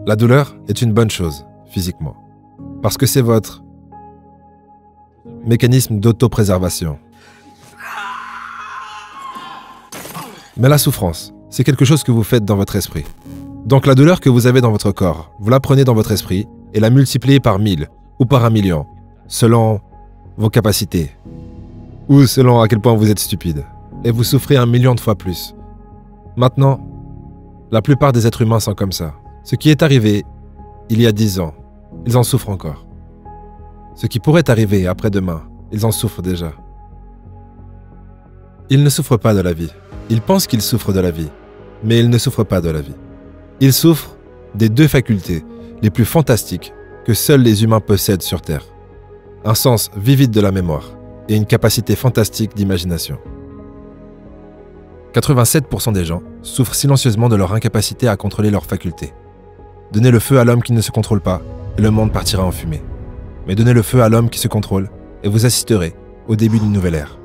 La douleur est une bonne chose, physiquement, parce que c'est votre mécanisme d'autopréservation. Mais la souffrance, c'est quelque chose que vous faites dans votre esprit. Donc la douleur que vous avez dans votre corps, vous la prenez dans votre esprit et la multipliez par 1000 ou par 1 million, selon vos capacités, ou selon à quel point vous êtes stupide, et vous souffrez 1 million de fois plus. Maintenant, la plupart des êtres humains sont comme ça. Ce qui est arrivé il y a 10 ans, ils en souffrent encore. Ce qui pourrait arriver après-demain, ils en souffrent déjà. Ils ne souffrent pas de la vie. Ils pensent qu'ils souffrent de la vie, mais ils ne souffrent pas de la vie. Ils souffrent des 2 facultés les plus fantastiques que seuls les humains possèdent sur Terre. Un sens vivide de la mémoire et une capacité fantastique d'imagination. 87% des gens souffrent silencieusement de leur incapacité à contrôler leurs facultés. Donnez le feu à l'homme qui ne se contrôle pas et le monde partira en fumée. Mais donnez le feu à l'homme qui se contrôle et vous assisterez au début d'une nouvelle ère.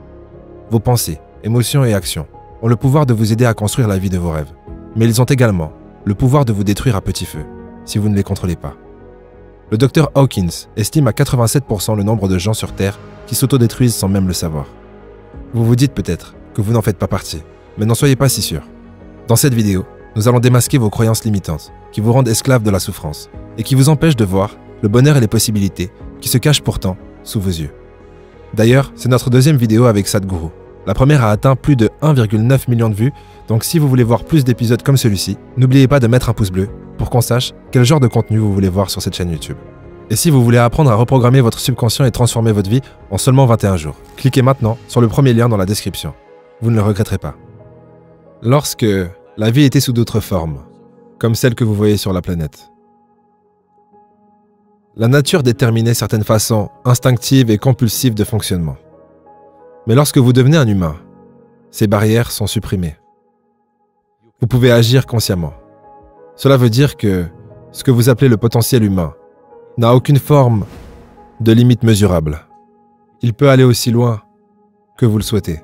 Vos pensées, émotions et actions ont le pouvoir de vous aider à construire la vie de vos rêves. Mais ils ont également le pouvoir de vous détruire à petit feu, si vous ne les contrôlez pas. Le Dr Hawkins estime à 87% le nombre de gens sur Terre qui s'autodétruisent sans même le savoir. Vous vous dites peut-être que vous n'en faites pas partie, mais n'en soyez pas si sûr. Dans cette vidéo, nous allons démasquer vos croyances limitantes, qui vous rendent esclaves de la souffrance, et qui vous empêchent de voir le bonheur et les possibilités qui se cachent pourtant sous vos yeux. D'ailleurs, c'est notre 2e vidéo avec Sadhguru. La première a atteint plus de 1,9 million de vues, donc si vous voulez voir plus d'épisodes comme celui-ci, n'oubliez pas de mettre un pouce bleu pour qu'on sache quel genre de contenu vous voulez voir sur cette chaîne YouTube. Et si vous voulez apprendre à reprogrammer votre subconscient et transformer votre vie en seulement 21 jours, cliquez maintenant sur le premier lien dans la description. Vous ne le regretterez pas. Lorsque la vie était sous d'autres formes, comme celle que vous voyez sur la planète, la nature déterminait certaines façons instinctives et compulsives de fonctionnement. Mais lorsque vous devenez un humain, ces barrières sont supprimées. Vous pouvez agir consciemment. Cela veut dire que ce que vous appelez le potentiel humain n'a aucune forme de limite mesurable. Il peut aller aussi loin que vous le souhaitez,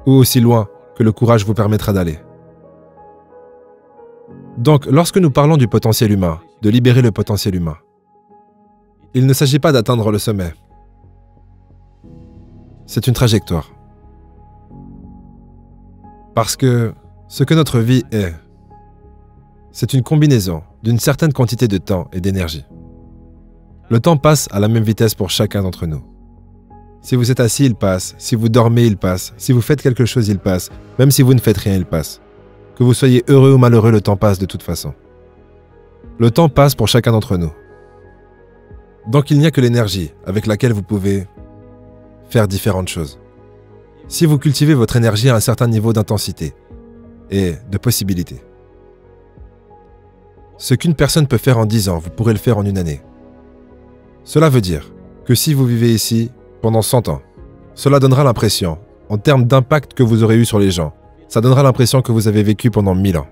ou aussi loin que le courage vous permettra d'aller. Donc, lorsque nous parlons du potentiel humain, de libérer le potentiel humain, il ne s'agit pas d'atteindre le sommet. C'est une trajectoire. Parce que ce que notre vie est, c'est une combinaison d'une certaine quantité de temps et d'énergie. Le temps passe à la même vitesse pour chacun d'entre nous. Si vous êtes assis, il passe. Si vous dormez, il passe. Si vous faites quelque chose, il passe. Même si vous ne faites rien, il passe. Que vous soyez heureux ou malheureux, le temps passe de toute façon. Le temps passe pour chacun d'entre nous. Donc il n'y a que l'énergie avec laquelle vous pouvez faire différentes choses. Si vous cultivez votre énergie à un certain niveau d'intensité et de possibilités, ce qu'une personne peut faire en 10 ans, vous pourrez le faire en 1 année. Cela veut dire que si vous vivez ici pendant 100 ans, cela donnera l'impression, en termes d'impact que vous aurez eu sur les gens, ça donnera l'impression que vous avez vécu pendant 1000 ans.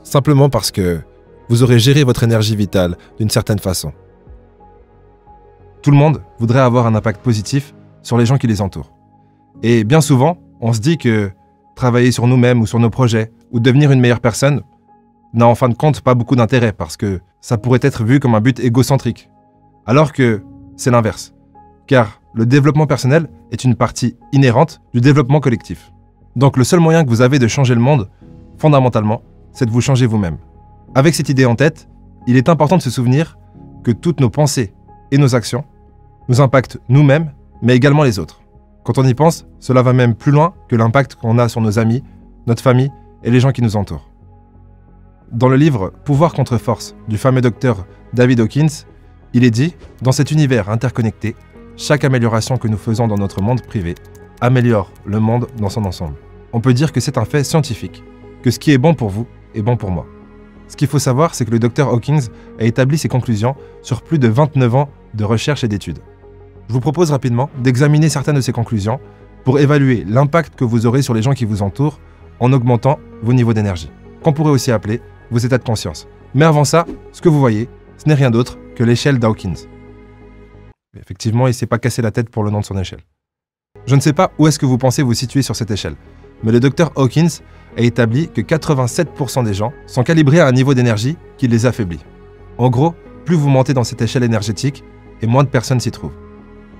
Simplement parce que vous aurez géré votre énergie vitale d'une certaine façon. Tout le monde voudrait avoir un impact positif sur les gens qui les entourent. Et bien souvent, on se dit que travailler sur nous-mêmes ou sur nos projets, ou devenir une meilleure personne, n'a en fin de compte pas beaucoup d'intérêt parce que ça pourrait être vu comme un but égocentrique. Alors que c'est l'inverse. Car le développement personnel est une partie inhérente du développement collectif. Donc le seul moyen que vous avez de changer le monde, fondamentalement, c'est de vous changer vous-même. Avec cette idée en tête, il est important de se souvenir que toutes nos pensées et nos actions nous impactent nous-mêmes, mais également les autres. Quand on y pense, cela va même plus loin que l'impact qu'on a sur nos amis, notre famille et les gens qui nous entourent. Dans le livre « Pouvoir contre force » du fameux docteur David Hawkins, il est dit « Dans cet univers interconnecté, chaque amélioration que nous faisons dans notre monde privé améliore le monde dans son ensemble. On peut dire que c'est un fait scientifique, que ce qui est bon pour vous est bon pour moi. » Ce qu'il faut savoir, c'est que le docteur Hawkins a établi ses conclusions sur plus de 29 ans de recherche et d'études. Je vous propose rapidement d'examiner certaines de ces conclusions pour évaluer l'impact que vous aurez sur les gens qui vous entourent en augmentant vos niveaux d'énergie, qu'on pourrait aussi appeler vos états de conscience. Mais avant ça, ce que vous voyez, ce n'est rien d'autre que l'échelle d'Hawkins. Effectivement, il ne s'est pas cassé la tête pour le nom de son échelle. Je ne sais pas où est-ce que vous pensez vous situer sur cette échelle, mais le docteur Hawkins a établi que 87% des gens sont calibrés à un niveau d'énergie qui les affaiblit. En gros, plus vous montez dans cette échelle énergétique, et moins de personnes s'y trouvent.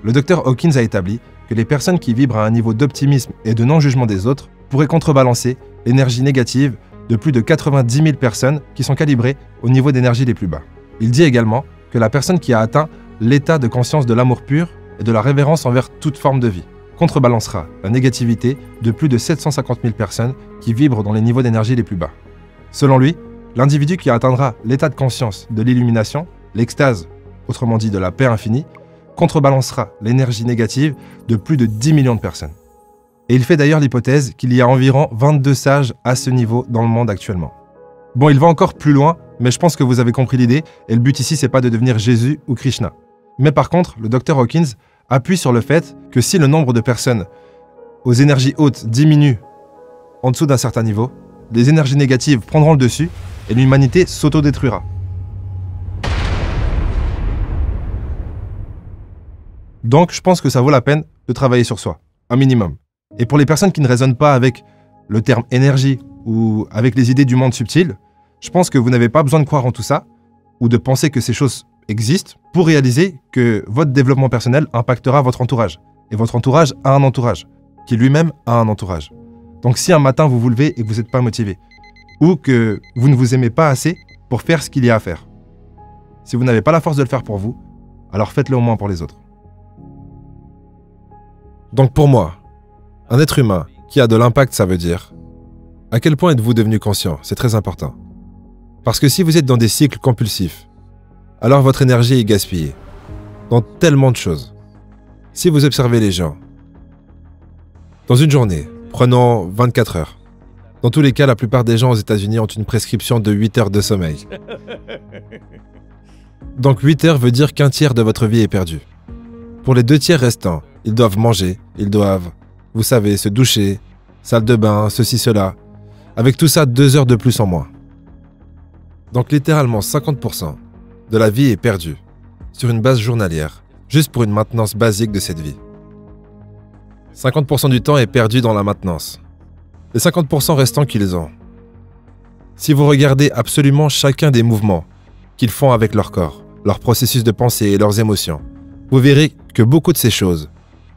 Le docteur Hawkins a établi que les personnes qui vibrent à un niveau d'optimisme et de non-jugement des autres pourraient contrebalancer l'énergie négative de plus de 90 000 personnes qui sont calibrées au niveau d'énergie les plus bas. Il dit également que la personne qui a atteint l'état de conscience de l'amour pur et de la révérence envers toute forme de vie contrebalancera la négativité de plus de 750 000 personnes qui vibrent dans les niveaux d'énergie les plus bas. Selon lui, l'individu qui atteindra l'état de conscience de l'illumination, l'extase, autrement dit de la paix infinie, contrebalancera l'énergie négative de plus de 10 millions de personnes. Et il fait d'ailleurs l'hypothèse qu'il y a environ 22 sages à ce niveau dans le monde actuellement. Bon, il va encore plus loin, mais je pense que vous avez compris l'idée, et le but ici, c'est pas de devenir Jésus ou Krishna. Mais par contre, le Dr Hawkins appuie sur le fait que si le nombre de personnes aux énergies hautes diminue en dessous d'un certain niveau, les énergies négatives prendront le dessus et l'humanité s'autodétruira. Donc, je pense que ça vaut la peine de travailler sur soi, un minimum. Et pour les personnes qui ne raisonnent pas avec le terme énergie ou avec les idées du monde subtil, je pense que vous n'avez pas besoin de croire en tout ça ou de penser que ces choses existent pour réaliser que votre développement personnel impactera votre entourage. Et votre entourage a un entourage, qui lui-même a un entourage. Donc si un matin vous vous levez et que vous n'êtes pas motivé, ou que vous ne vous aimez pas assez pour faire ce qu'il y a à faire, si vous n'avez pas la force de le faire pour vous, alors faites-le au moins pour les autres. Donc pour moi, un être humain qui a de l'impact, ça veut dire à quel point êtes-vous devenu conscient, c'est très important. Parce que si vous êtes dans des cycles compulsifs, alors votre énergie est gaspillée dans tellement de choses. Si vous observez les gens, dans une journée, prenons 24 heures. Dans tous les cas, la plupart des gens aux États-Unis ont une prescription de 8 heures de sommeil. Donc 8 heures veut dire qu'un tiers de votre vie est perdu. Pour les 2 tiers restants, ils doivent manger, ils doivent, vous savez, se doucher, salle de bain, ceci, cela. Avec tout ça, 2 heures de plus en moins. Donc littéralement 50% de la vie est perdue sur une base journalière, juste pour une maintenance basique de cette vie. 50% du temps est perdu dans la maintenance. Les 50% restants qu'ils ont. Si vous regardez absolument chacun des mouvements qu'ils font avec leur corps, leur processus de pensée et leurs émotions, vous verrez que beaucoup de ces choses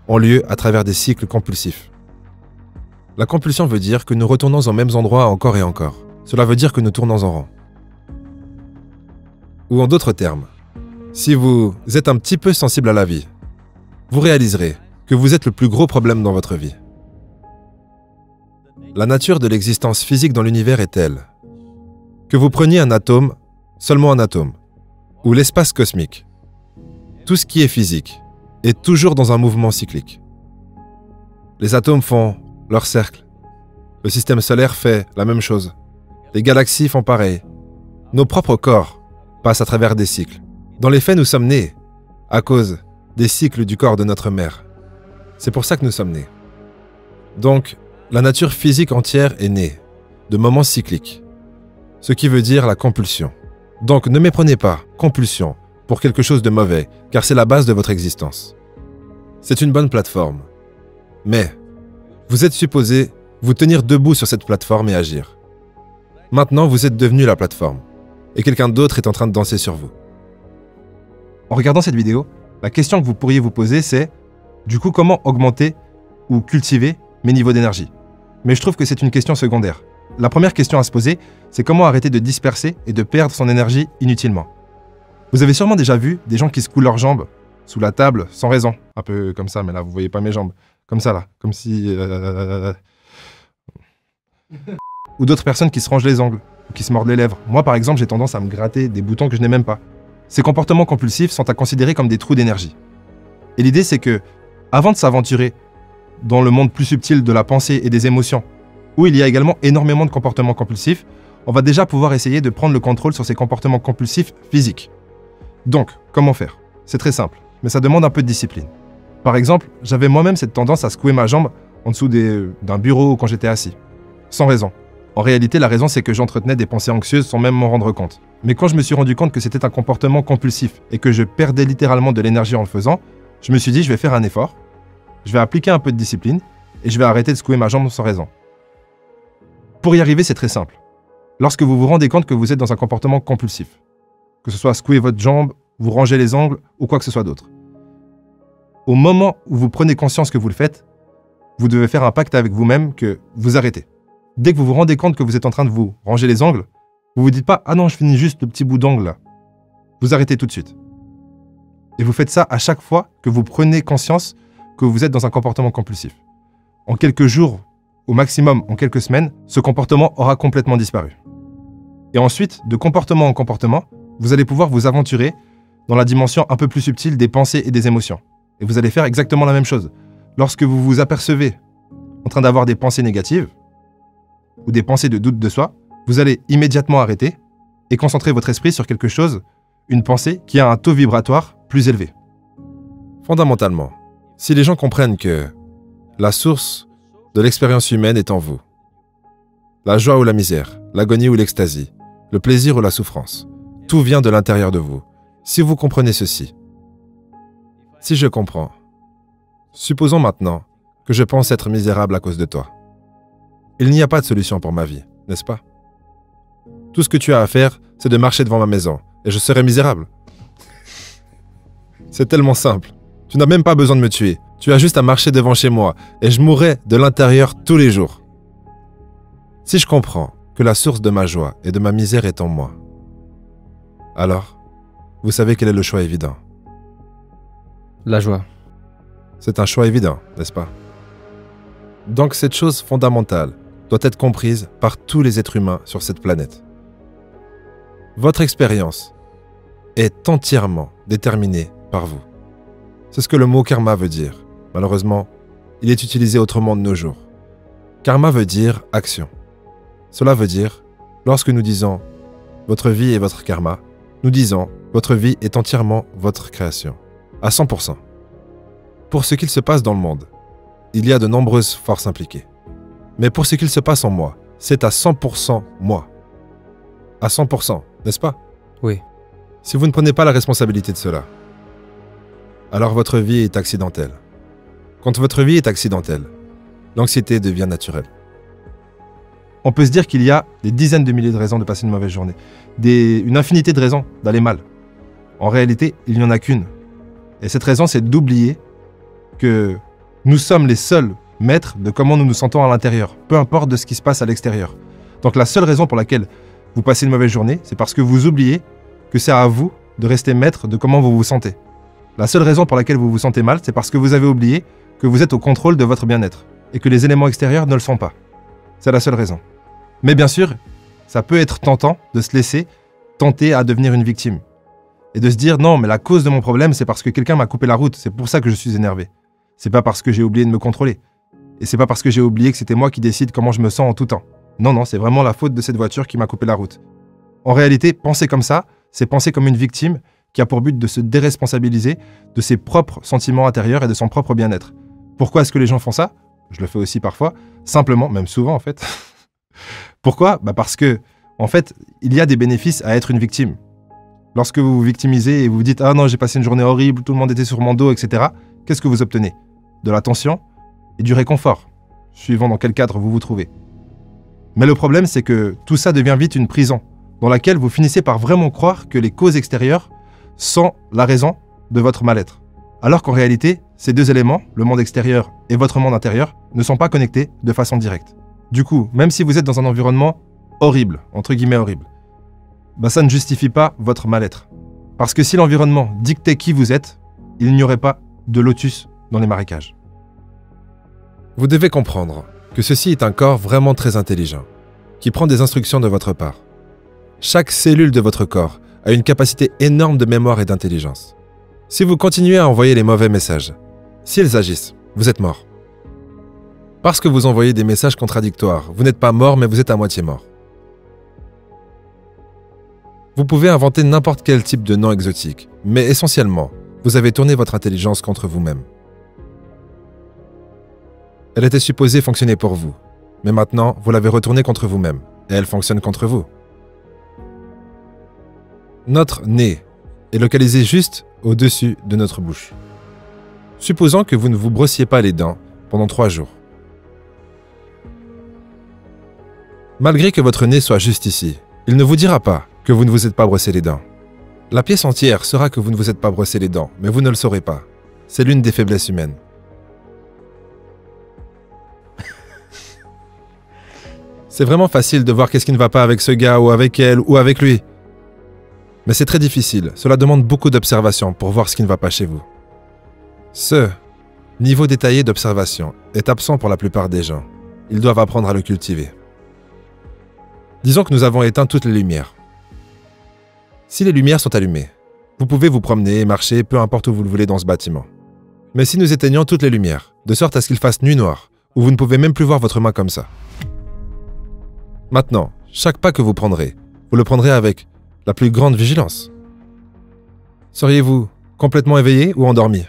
ont lieu à travers des cycles compulsifs. La compulsion veut dire que nous retournons aux mêmes endroits encore et encore. Cela veut dire que nous tournons en rond. Ou en d'autres termes, si vous êtes un petit peu sensible à la vie, vous réaliserez que vous êtes le plus gros problème dans votre vie. La nature de l'existence physique dans l'univers est telle que vous preniez un atome, seulement un atome, ou l'espace cosmique. Tout ce qui est physique est toujours dans un mouvement cyclique. Les atomes font leur cercle. Le système solaire fait la même chose. Les galaxies font pareil. Nos propres corps passent à travers des cycles. Dans les faits, nous sommes nés à cause des cycles du corps de notre mère. C'est pour ça que nous sommes nés. Donc, la nature physique entière est née de moments cycliques, ce qui veut dire la compulsion. Donc, ne méprenez pas compulsion pour quelque chose de mauvais, car c'est la base de votre existence. C'est une bonne plateforme. Mais, vous êtes supposé vous tenir debout sur cette plateforme et agir. Maintenant, vous êtes devenu la plateforme, et quelqu'un d'autre est en train de danser sur vous. En regardant cette vidéo, la question que vous pourriez vous poser, c'est du coup, comment augmenter ou cultiver mes niveaux d'énergie? Mais je trouve que c'est une question secondaire. La première question à se poser, c'est comment arrêter de disperser et de perdre son énergie inutilement. Vous avez sûrement déjà vu des gens qui secouent leurs jambes sous la table sans raison. Un peu comme ça, mais là, vous voyez pas mes jambes. Comme ça, là. Comme si... Ou d'autres personnes qui se rongent les ongles, ou qui se mordent les lèvres. Moi, par exemple, j'ai tendance à me gratter des boutons que je n'ai même pas. Ces comportements compulsifs sont à considérer comme des trous d'énergie. Et l'idée, c'est que, avant de s'aventurer dans le monde plus subtil de la pensée et des émotions, où il y a également énormément de comportements compulsifs, on va déjà pouvoir essayer de prendre le contrôle sur ces comportements compulsifs physiques. Donc, comment faire? C'est très simple, mais ça demande un peu de discipline. Par exemple, j'avais moi-même cette tendance à secouer ma jambe en dessous d'un bureau quand j'étais assis, sans raison. En réalité, la raison, c'est que j'entretenais des pensées anxieuses sans même m'en rendre compte. Mais quand je me suis rendu compte que c'était un comportement compulsif et que je perdais littéralement de l'énergie en le faisant, je me suis dit, je vais faire un effort, je vais appliquer un peu de discipline et je vais arrêter de secouer ma jambe sans raison. Pour y arriver, c'est très simple. Lorsque vous vous rendez compte que vous êtes dans un comportement compulsif, que ce soit secouer votre jambe, vous ranger les angles ou quoi que ce soit d'autre. Au moment où vous prenez conscience que vous le faites, vous devez faire un pacte avec vous-même que vous arrêtez. Dès que vous vous rendez compte que vous êtes en train de vous ranger les angles, vous vous dites pas « Ah non, je finis juste le petit bout d'angle là ». Vous arrêtez tout de suite. Et vous faites ça à chaque fois que vous prenez conscience que vous êtes dans un comportement compulsif. En quelques jours, au maximum en quelques semaines, ce comportement aura complètement disparu. Et ensuite, de comportement en comportement, vous allez pouvoir vous aventurer dans la dimension un peu plus subtile des pensées et des émotions. Et vous allez faire exactement la même chose. Lorsque vous vous apercevez en train d'avoir des pensées négatives ou des pensées de doute de soi, vous allez immédiatement arrêter et concentrer votre esprit sur quelque chose, une pensée qui a un taux vibratoire plus élevé. Fondamentalement, si les gens comprennent que la source de l'expérience humaine est en vous, la joie ou la misère, l'agonie ou l'extasie, le plaisir ou la souffrance, tout vient de l'intérieur de vous. Si vous comprenez ceci, si je comprends, supposons maintenant que je pense être misérable à cause de toi. Il n'y a pas de solution pour ma vie, n'est-ce pas? Tout ce que tu as à faire, c'est de marcher devant ma maison, et je serai misérable. C'est tellement simple. Tu n'as même pas besoin de me tuer. Tu as juste à marcher devant chez moi, et je mourrai de l'intérieur tous les jours. Si je comprends que la source de ma joie et de ma misère est en moi, alors, vous savez quel est le choix évident. La joie. C'est un choix évident, n'est-ce pas? Donc cette chose fondamentale doit être comprise par tous les êtres humains sur cette planète. Votre expérience est entièrement déterminée par vous. C'est ce que le mot karma veut dire. Malheureusement, il est utilisé autrement de nos jours. Karma veut dire action. Cela veut dire, lorsque nous disons « votre vie est votre karma », nous disons « votre vie est entièrement votre création », à 100%. Pour ce qu'il se passe dans le monde, il y a de nombreuses forces impliquées. Mais pour ce qu'il se passe en moi, c'est à 100% moi. À 100%, n'est-ce pas? Oui. Si vous ne prenez pas la responsabilité de cela, alors votre vie est accidentelle. Quand votre vie est accidentelle, l'anxiété devient naturelle. On peut se dire qu'il y a des dizaines de milliers de raisons de passer une mauvaise journée, une infinité de raisons d'aller mal. En réalité, il n'y en a qu'une. Et cette raison, c'est d'oublier que nous sommes les seuls maîtres de comment nous nous sentons à l'intérieur, peu importe de ce qui se passe à l'extérieur. Donc la seule raison pour laquelle vous passez une mauvaise journée, c'est parce que vous oubliez que c'est à vous de rester maître de comment vous vous sentez. La seule raison pour laquelle vous vous sentez mal, c'est parce que vous avez oublié que vous êtes au contrôle de votre bien-être et que les éléments extérieurs ne le sont pas. C'est la seule raison. Mais bien sûr, ça peut être tentant de se laisser tenter à devenir une victime. Et de se dire, non, mais la cause de mon problème, c'est parce que quelqu'un m'a coupé la route, c'est pour ça que je suis énervé. C'est pas parce que j'ai oublié de me contrôler. Et c'est pas parce que j'ai oublié que c'était moi qui décide comment je me sens en tout temps. Non, non, c'est vraiment la faute de cette voiture qui m'a coupé la route. En réalité, penser comme ça, c'est penser comme une victime qui a pour but de se déresponsabiliser de ses propres sentiments intérieurs et de son propre bien-être. Pourquoi est-ce que les gens font ça? Je le fais aussi parfois, simplement, même souvent en fait. Pourquoi? Parce que, en fait, il y a des bénéfices à être une victime. Lorsque vous vous victimisez et vous vous dites « Ah non, j'ai passé une journée horrible, tout le monde était sur mon dos, etc. » Qu'est-ce que vous obtenez? De l'attention et du réconfort, suivant dans quel cadre vous vous trouvez. Mais le problème, c'est que tout ça devient vite une prison, dans laquelle vous finissez par vraiment croire que les causes extérieures sont la raison de votre mal-être. Alors qu'en réalité, ces deux éléments, le monde extérieur et votre monde intérieur, ne sont pas connectés de façon directe. Du coup, même si vous êtes dans un environnement horrible, entre guillemets horrible, ça ne justifie pas votre mal-être. Parce que si l'environnement dictait qui vous êtes, il n'y aurait pas de lotus dans les marécages. Vous devez comprendre que ceci est un corps vraiment très intelligent, qui prend des instructions de votre part. Chaque cellule de votre corps a une capacité énorme de mémoire et d'intelligence. Si vous continuez à envoyer les mauvais messages, s'ils agissent, vous êtes mort. Parce que vous envoyez des messages contradictoires, vous n'êtes pas mort, mais vous êtes à moitié mort. Vous pouvez inventer n'importe quel type de nom exotique, mais essentiellement, vous avez tourné votre intelligence contre vous-même. Elle était supposée fonctionner pour vous, mais maintenant, vous l'avez retournée contre vous-même, et elle fonctionne contre vous. Notre nez est localisé juste au-dessus de notre bouche. Supposons que vous ne vous brossiez pas les dents pendant 3 jours. Malgré que votre nez soit juste ici, il ne vous dira pas que vous ne vous êtes pas brossé les dents. La pièce entière sera que vous ne vous êtes pas brossé les dents, mais vous ne le saurez pas. C'est l'une des faiblesses humaines. C'est vraiment facile de voir qu'est-ce qui ne va pas avec ce gars ou avec elle ou avec lui. Mais c'est très difficile, cela demande beaucoup d'observation pour voir ce qui ne va pas chez vous. Ce niveau détaillé d'observation est absent pour la plupart des gens. Ils doivent apprendre à le cultiver. Disons que nous avons éteint toutes les lumières. Si les lumières sont allumées, vous pouvez vous promener, marcher, peu importe où vous le voulez dans ce bâtiment. Mais si nous éteignons toutes les lumières, de sorte à ce qu'il fasse nuit noire, où vous ne pouvez même plus voir votre main comme ça. Maintenant, chaque pas que vous prendrez, vous le prendrez avec la plus grande vigilance. Seriez-vous complètement éveillé ou endormi?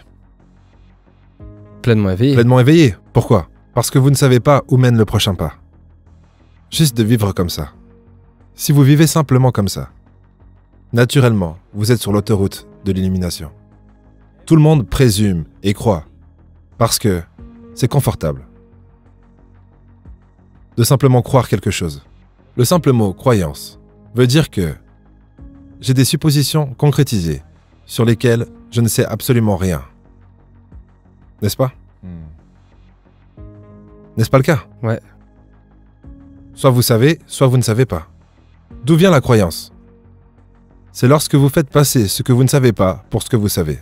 Pleinement éveillé. Pleinement éveillé. Pourquoi? Parce que vous ne savez pas où mène le prochain pas. Juste de vivre comme ça. Si vous vivez simplement comme ça, naturellement, vous êtes sur l'autoroute de l'illumination. Tout le monde présume et croit, parce que c'est confortable, de simplement croire quelque chose. Le simple mot « croyance » veut dire que j'ai des suppositions concrétisées sur lesquelles je ne sais absolument rien. N'est-ce pas? N'est-ce pas le cas? Ouais. Soit vous savez, soit vous ne savez pas. D'où vient la croyance? C'est lorsque vous faites passer ce que vous ne savez pas pour ce que vous savez.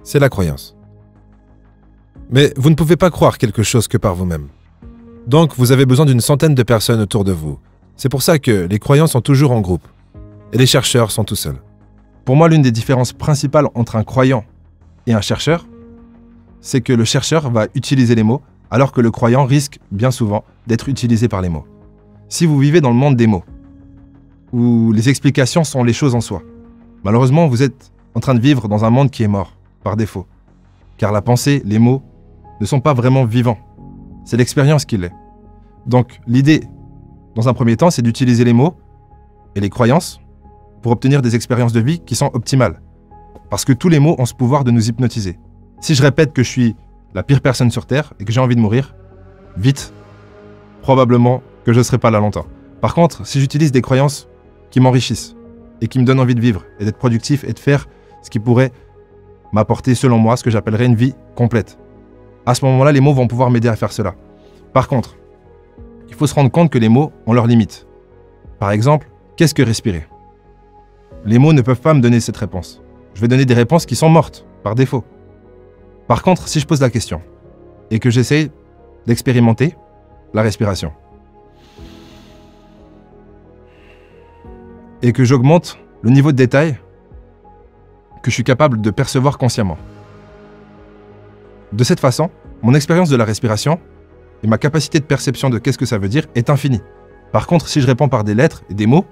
C'est la croyance. Mais vous ne pouvez pas croire quelque chose que par vous-même. Donc vous avez besoin d'une centaine de personnes autour de vous. C'est pour ça que les croyants sont toujours en groupe. Et les chercheurs sont tout seuls. Pour moi, l'une des différences principales entre un croyant et un chercheur, c'est que le chercheur va utiliser les mots, alors que le croyant risque bien souvent d'être utilisé par les mots. Si vous vivez dans le monde des mots, où les explications sont les choses en soi, malheureusement, vous êtes en train de vivre dans un monde qui est mort, par défaut. Car la pensée, les mots, ne sont pas vraiment vivants. C'est l'expérience qui l'est. Donc, l'idée, dans un premier temps, c'est d'utiliser les mots et les croyances pour obtenir des expériences de vie qui sont optimales. Parce que tous les mots ont ce pouvoir de nous hypnotiser. Si je répète que je suis la pire personne sur Terre et que j'ai envie de mourir, vite, probablement que je ne serai pas là longtemps. Par contre, si j'utilise des croyances qui m'enrichissent et qui me donnent envie de vivre et d'être productif et de faire ce qui pourrait m'apporter, selon moi, ce que j'appellerais une vie complète, à ce moment-là, les mots vont pouvoir m'aider à faire cela. Par contre, il faut se rendre compte que les mots ont leurs limites. Par exemple, qu'est-ce que respirer? Les mots ne peuvent pas me donner cette réponse. Je vais donner des réponses qui sont mortes, par défaut. Par contre, si je pose la question et que j'essaie d'expérimenter la respiration et que j'augmente le niveau de détail que je suis capable de percevoir consciemment. De cette façon, mon expérience de la respiration et ma capacité de perception de qu'est-ce que ça veut dire est infinie. Par contre, si je réponds par des lettres et des mots,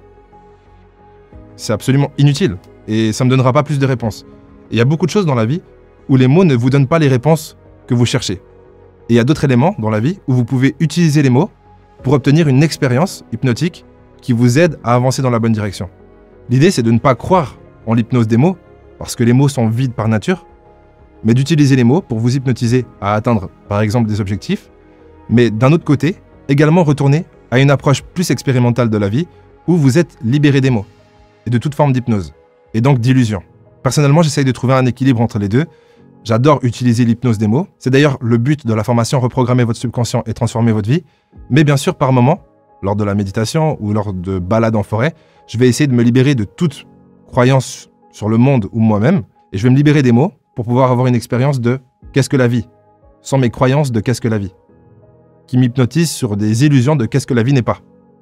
c'est absolument inutile et ça ne me donnera pas plus de réponses. Et il y a beaucoup de choses dans la vie où les mots ne vous donnent pas les réponses que vous cherchez. Et il y a d'autres éléments dans la vie où vous pouvez utiliser les mots pour obtenir une expérience hypnotique qui vous aide à avancer dans la bonne direction. L'idée, c'est de ne pas croire en l'hypnose des mots, parce que les mots sont vides par nature, mais d'utiliser les mots pour vous hypnotiser à atteindre, par exemple, des objectifs, mais d'un autre côté, également retourner à une approche plus expérimentale de la vie, où vous êtes libéré des mots, et de toute forme d'hypnose, et donc d'illusion. Personnellement, j'essaye de trouver un équilibre entre les deux. J'adore utiliser l'hypnose des mots. C'est d'ailleurs le but de la formation Reprogrammer votre subconscient et transformer votre vie. Mais bien sûr, par moment, lors de la méditation ou lors de balades en forêt, je vais essayer de me libérer de toute croyance sur le monde ou moi-même. Et je vais me libérer des mots pour pouvoir avoir une expérience de qu'est-ce que la vie, sans mes croyances de qu'est-ce que la vie, qui m'hypnotise sur des illusions de qu'est-ce que la vie n'est pas.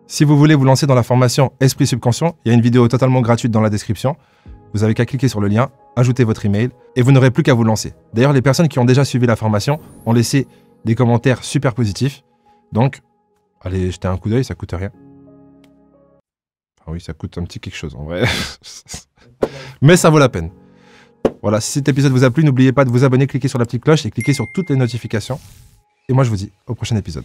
Si vous voulez vous lancer dans la formation Esprit Subconscient, il y a une vidéo totalement gratuite dans la description. Vous avez qu'à cliquer sur le lien, ajouter votre email et vous n'aurez plus qu'à vous lancer. D'ailleurs, les personnes qui ont déjà suivi la formation ont laissé des commentaires super positifs. Donc, allez jeter un coup d'œil, ça coûte rien. Ah oui, ça coûte un petit quelque chose en vrai. Mais ça vaut la peine. Voilà, si cet épisode vous a plu, n'oubliez pas de vous abonner, cliquer sur la petite cloche et cliquer sur toutes les notifications. Et moi, je vous dis au prochain épisode.